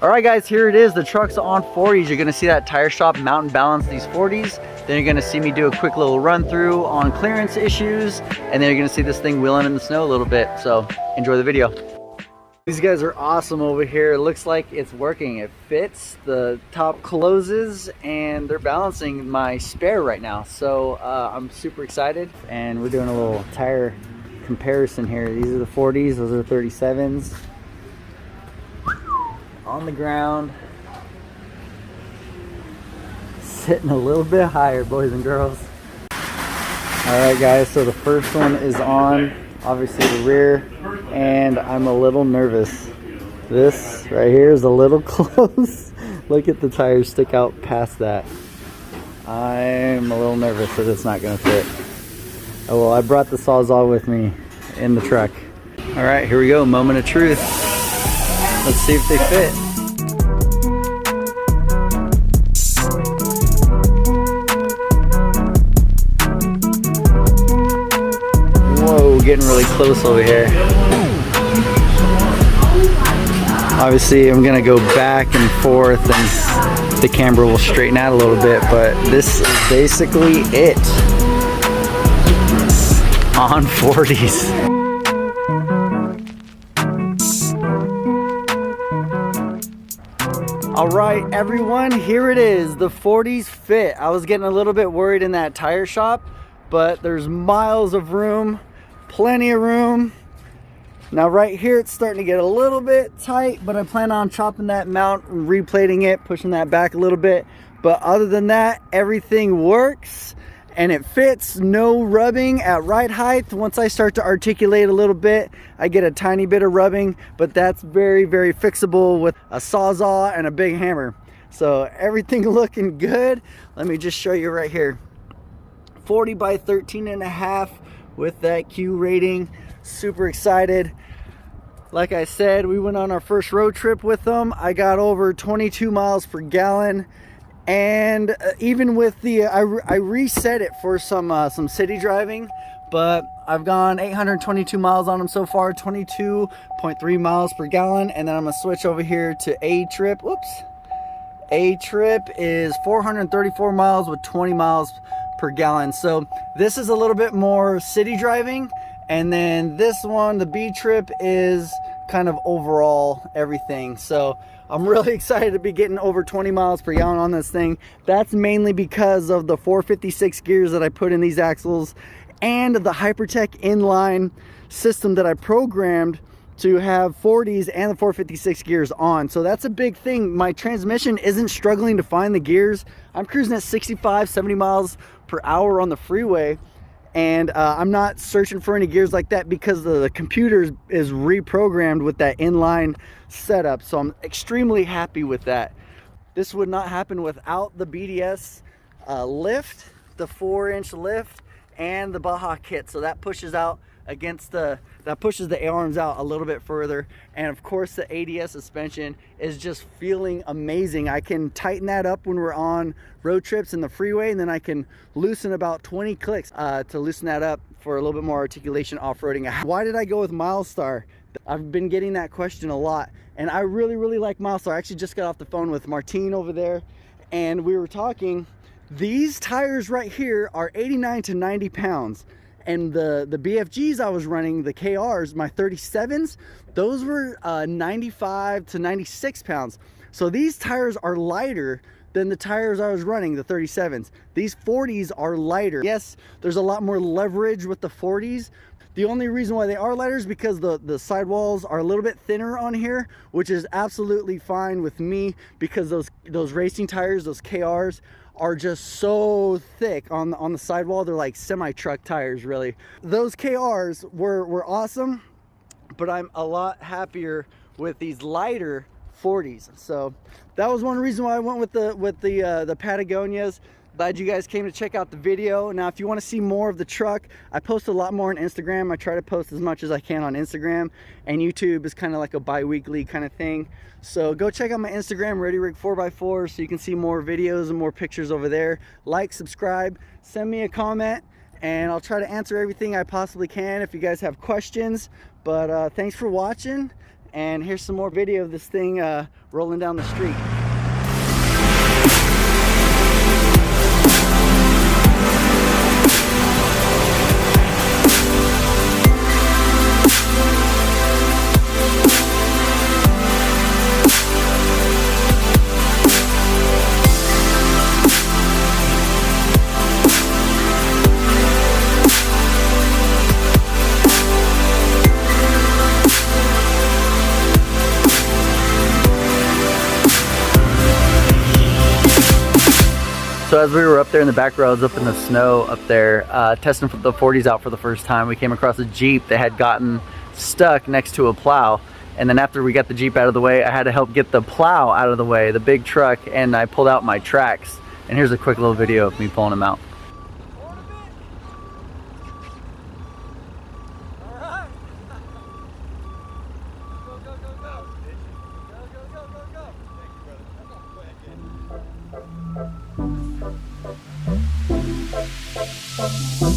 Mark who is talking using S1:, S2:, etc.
S1: Alright guys, here it is. The truck's on 40s. You're going to see that tire shop mountain balance these 40s. Then you're going to see me do a quick little run through on clearance issues. And then you're going to see this thing wheeling in the snow a little bit. So enjoy the video. These guys are awesome over here. It looks like it's working. It fits, the top closes, and they're balancing my spare right now. So I'm super excited. And we're doing a little tire comparison here. These are the 40s, those are 37s. On the ground, sitting a little bit higher, boys and girls. All right guys, so the first one is on, obviously the rear, and I'm a little nervous. This right here is a little close. Look at the tires stick out past that. I'm a little nervous that it's not gonna fit. Oh well, I brought the Sawzall with me in the truck. All right, here we go, moment of truth. Let's see if they fit. Whoa, getting really close over here. Obviously, I'm gonna go back and forth and the camera will straighten out a little bit, but this is basically it on 40s. All right, everyone, here it is. The 40s fit. I was getting a little bit worried in that tire shop, but there's miles of room, plenty of room. Now right here, it's starting to get a little bit tight, but I plan on chopping that mount, replating it, pushing that back a little bit. But other than that, everything works and it fits. No rubbing at ride height. Once I start to articulate a little bit, I get a tiny bit of rubbing, but that's very, very fixable with a Sawzall and a big hammer. So everything looking good. Let me just show you right here. 40 by 13.5 with that Q rating. Super excited. Like I said, we went on our first road trip with them. I got over 22 miles per gallon. And even with the, I reset it for some city driving, but I've gone 822 miles on them so far, 22.3 miles per gallon. And then I'm gonna switch over here to A trip. Whoops. A trip is 434 miles with 20 miles per gallon. So this is a little bit more city driving. And then this one, the B trip, is kind of overall everything. So I'm really excited to be getting over 20 miles per gallon on this thing. That's mainly because of the 456 gears that I put in these axles and the Hypertech inline system that I programmed to have 40s and the 456 gears on. So that's a big thing. My transmission isn't struggling to find the gears. I'm cruising at 65, 70 miles per hour on the freeway. And I'm not searching for any gears like that because the computer is reprogrammed with that inline setup. So I'm extremely happy with that. This would not happen without the BDS lift, the 4-inch lift, and the Baja kit. So that pushes out against that pushes the arms out a little bit further. And of course the ADS suspension is just feeling amazing. I can tighten that up when we're on road trips in the freeway, and then I can loosen about 20 clicks to loosen that up for a little bit more articulation off-roading. Why did I go with Milestar? I've been getting that question a lot, and I really like Milestar. I actually just got off the phone with Martine over there, and we were talking. These tires right here are 89 to 90 pounds. And the BFGs I was running, the KRs, my 37s, those were 95 to 96 pounds. So these tires are lighter than the tires I was running, the 37s. These 40s are lighter. Yes, there's a lot more leverage with the 40s. The only reason why they are lighter is because the sidewalls are a little bit thinner on here, which is absolutely fine with me because those racing tires, those KRs, are just so thick on the sidewall. They're like semi-truck tires, really. Those KRs were awesome, but I'm a lot happier with these lighter 40s. So that was one reason why I went with the Patagonias. Glad you guys came to check out the video. Now, if you want to see more of the truck, I post a lot more on Instagram. I try to post as much as I can on Instagram, and YouTube is kind of like a bi-weekly kind of thing. So go check out my Instagram, ReadyRig4x4, so you can see more videos and more pictures over there. Like, subscribe, send me a comment, and I'll try to answer everything I possibly can if you guys have questions. But thanks for watching, and here's some more video of this thing rolling down the street. So as we were up there in the back roads, up in the snow up there, testing the 40s out for the first time, we came across a Jeep that had gotten stuck next to a plow. And then after we got the Jeep out of the way, I had to help get the plow out of the way, the big truck, and I pulled out my tracks. And here's a quick little video of me pulling them out.
S2: Go,